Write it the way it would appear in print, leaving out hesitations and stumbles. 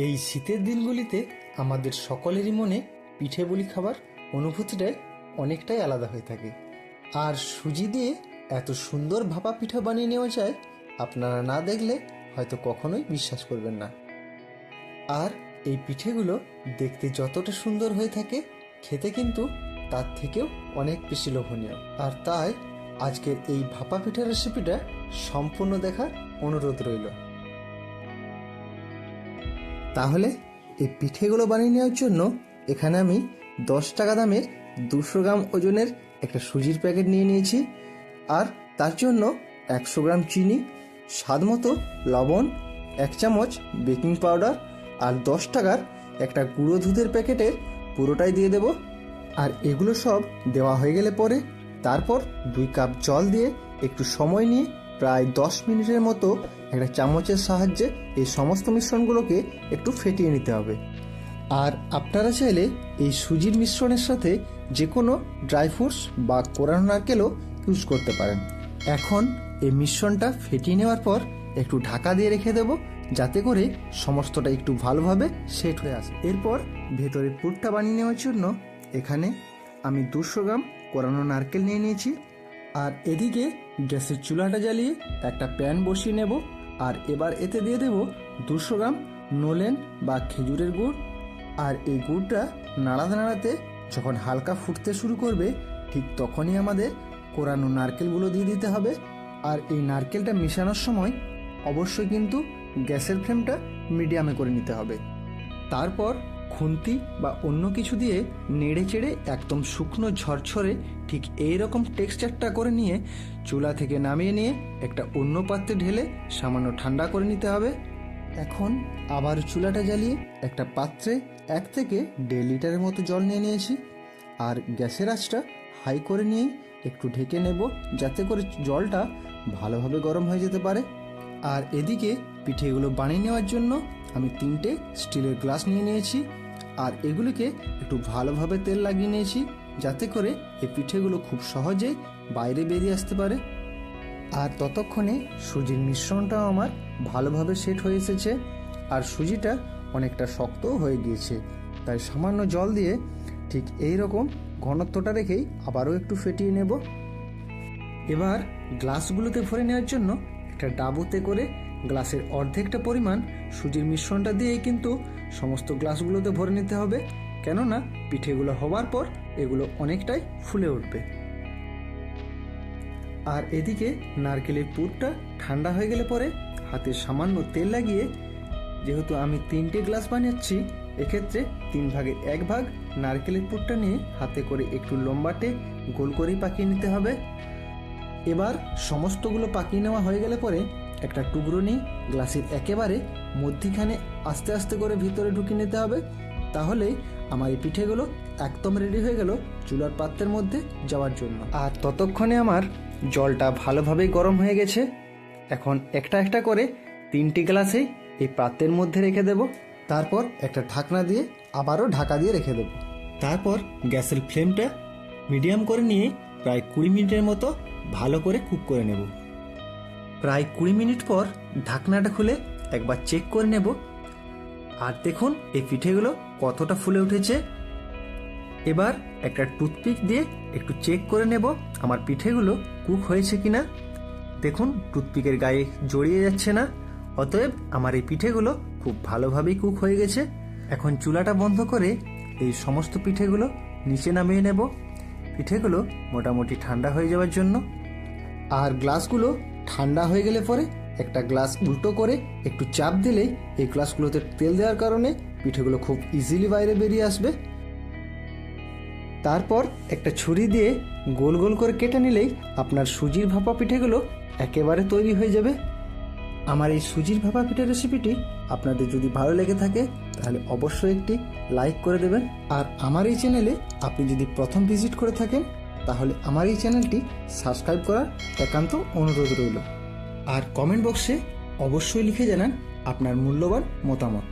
এই শীতের দিনগুলিতে আমাদের সকলেরই মনে পিঠে পুলি খাবার অনুভূতিটাই অনেকটাই আলাদা হয়ে থাকে। আর সুজি দিয়ে এত সুন্দর ভাপা পিঠা বানিয়ে নেওয়া যায়, আপনারা না দেখলে হয়তো কখনোই বিশ্বাস করবেন না। আর এই পিঠেগুলো দেখতে যতটা সুন্দর হয়ে থাকে, খেতে কিন্তু তার থেকেও অনেক বেশি লোভনীয়। আর তাই আজকের এই ভাপা পিঠার রেসিপিটা সম্পূর্ণ দেখার অনুরোধ রইল। তাহলে এই পিঠেগুলো বানিয়ে নেওয়ার জন্য এখানে আমি 10 টাকা দামের 200 গ্রাম ওজনের একটা সুজির প্যাকেট নিয়ে নিয়েছি। আর তার জন্য 100 গ্রাম চিনি, স্বাদ মতো লবণ, 1 চামচ বেকিং পাউডার আর 10 টাকার একটা গুঁড়ো দুধের প্যাকেটের পুরোটাই দিয়ে দেব। আর এগুলো সব দেওয়া হয়ে গেলে পরে তারপর 2 কাপ জল দিয়ে একটু সময় নিয়ে প্রায় 10 মিনিটের মতো একটা চামচের সাহায্যে এই সমস্ত মিশ্রণগুলোকে একটু ফেটিয়ে নিতে হবে। আর আপনারা চাইলে এই সুজির মিশ্রণের সাথে যে কোনো ড্রাই ফ্রুটস বা কোরানো নারকেলও ইউজ করতে পারেন। এখন এই মিশ্রণটা ফেটিয়ে নেওয়ার পর একটু ঢাকা দিয়ে রেখে দেব, যাতে করে সমস্তটা একটু ভালোভাবে সেট হয়ে আসে। এরপর ভেতরে পুরটা বানিয়ে নেওয়ার জন্য এখানে আমি 200 গ্রাম কোরানো নারকেল নিয়ে নিয়েছি। আর এদিকে গ্যাসের চুলাটা জ্বালিয়ে একটা প্যান বসিয়ে নেব। আর এবার এতে দিয়ে দেব 200 গ্রাম নোলেন বা খেজুরের গুড়। আর এই গুড়টা নাড়াতে নাড়াতে যখন হালকা ফুটতে শুরু করবে, ঠিক তখনই আমাদের কোরানো নারকেলগুলো দিয়ে দিতে হবে। আর এই নারকেলটা মেশানোর সময় অবশ্যই কিন্তু গ্যাসের ফ্লেমটা মিডিয়ামে করে নিতে হবে। তারপর খুন্তি বা অন্য কিছু দিয়ে নেড়ে চেড়ে একদম শুকনো ঝরঝরে ঠিক এইরকম টেক্সচারটা করে নিয়ে চুলা থেকে নামিয়ে নিয়ে একটা অন্য পাত্রে ঢেলে সামান্য ঠান্ডা করে নিতে হবে। এখন আবার চুলাটা জ্বালিয়ে একটা পাত্রে 1 থেকে 1.5 লিটারের মতো জল নিয়ে নিয়েছি। আর গ্যাসের আঁচটা হাই করে নিয়েই একটু ঢেকে নেব, যাতে করে জলটা ভালোভাবে গরম হয়ে যেতে পারে। আর এদিকে পিঠেগুলো বানিয়ে নেওয়ার জন্য আমি 3টে স্টিলের গ্লাস নিয়ে নিয়েছি। আর এগুলিকে একটু ভালোভাবে তেল লাগিয়ে নিয়েছি, যাতে করে এই পিঠেগুলো খুব সহজেই বাইরে বেরিয়ে আসতে পারে। আর ততক্ষণে সুজির মিশ্রণটাও আমার ভালোভাবে সেট হয়ে এসেছে। আর সুজিটা অনেকটা শক্তও হয়ে গিয়েছে, তাই সামান্য জল দিয়ে ঠিক এই রকম ঘনত্বটা রেখেই আবারও একটু ফেটিয়ে নেব। এবার গ্লাসগুলোতে ভরে নেওয়ার জন্য একটা ডাবুতে করে গ্লাসের অর্ধেকটা পরিমাণ সুজির মিশ্রণটা দিয়েই কিন্তু সমস্ত গ্লাসগুলোতে ভরে নিতে হবে, কেননা পিঠেগুলো হওয়ার পর এগুলো অনেকটাই ফুলে উঠবে। আর এদিকে নারকেলের পুরটা ঠান্ডা হয়ে গেলে পরে হাতে সামান্য তেল লাগিয়ে, যেহেতু আমি 3টে গ্লাস বানাচ্ছি, এক্ষেত্রে 3 ভাগের 1 ভাগ নারকেলের পুরটা নিয়ে হাতে করে একটু লম্বাটে গোল করেই পাকিয়ে নিতে হবে। এবার সমস্তগুলো পাকিয়ে নেওয়া হয়ে গেলে পরে একটা টুকরো নিয়ে গ্লাসের একেবারে মধ্যিখানে আস্তে আস্তে করে ভিতরে ঢুকিয়ে নিতে হবে। তাহলেই আমার এই পিঠেগুলো একদম রেডি হয়ে গেল চুলার পাত্রের মধ্যে যাওয়ার জন্য। আর ততক্ষণে আমার জলটা ভালোভাবেই গরম হয়ে গেছে। এখন একটা একটা করে 3টি গ্লাসেই এই পাত্রের মধ্যে রেখে দেব। তারপর একটা ঢাকনা দিয়ে আবারও ঢাকা দিয়ে রেখে দেব। তারপর গ্যাসের ফ্লেমটা মিডিয়াম করে নিয়ে প্রায় 20 মিনিটের মতো ভালো করে কুক করে নেব। প্রায় 20 মিনিট পর ঢাকনাটা খুলে একবার চেক করে নেব। আর দেখুন এই পিঠেগুলো কতটা ফুলে উঠেছে। এবার একটা টুথপিক দিয়ে একটু চেক করে নেব আমার পিঠেগুলো কুক হয়েছে কিনা। দেখুন টুথপিকের গায়ে জড়িয়ে যাচ্ছে না, অতএব আমার এই পিঠেগুলো খুব ভালোভাবেই কুক হয়ে গেছে। এখন চুলাটা বন্ধ করে এই সমস্ত পিঠেগুলো নিচে নামিয়ে নেব, পিঠেগুলো মোটামুটি ঠান্ডা হয়ে যাওয়ার জন্য। আর গ্লাসগুলো ঠান্ডা হয়ে গেলে পরে একটা গ্লাস উল্টো করে একটু চাপ দিলেই এই গ্লাসগুলোতে তেল দেওয়ার কারণে পিঠেগুলো খুব ইজিলি বাইরে বেরিয়ে আসবে। তারপর একটা ছুরি দিয়ে গোল গোল করে কেটে নিলেই আপনার সুজির ভাপা পিঠেগুলো একেবারে তৈরি হয়ে যাবে। আমার এই সুজির ভাপা পিঠের রেসিপিটি আপনাদের যদি ভালো লেগে থাকে তাহলে অবশ্যই একটি লাইক করে দেবেন। আর আমার এই চ্যানেলে আপনি যদি প্রথম ভিজিট করে থাকেন তাহলে আমার এই চ্যানেলটি সাবস্ক্রাইব করার একান্ত অনুরোধ রইল। আর কমেন্ট বক্সে অবশ্যই লিখে জানান আপনার মূল্যবান মতামত।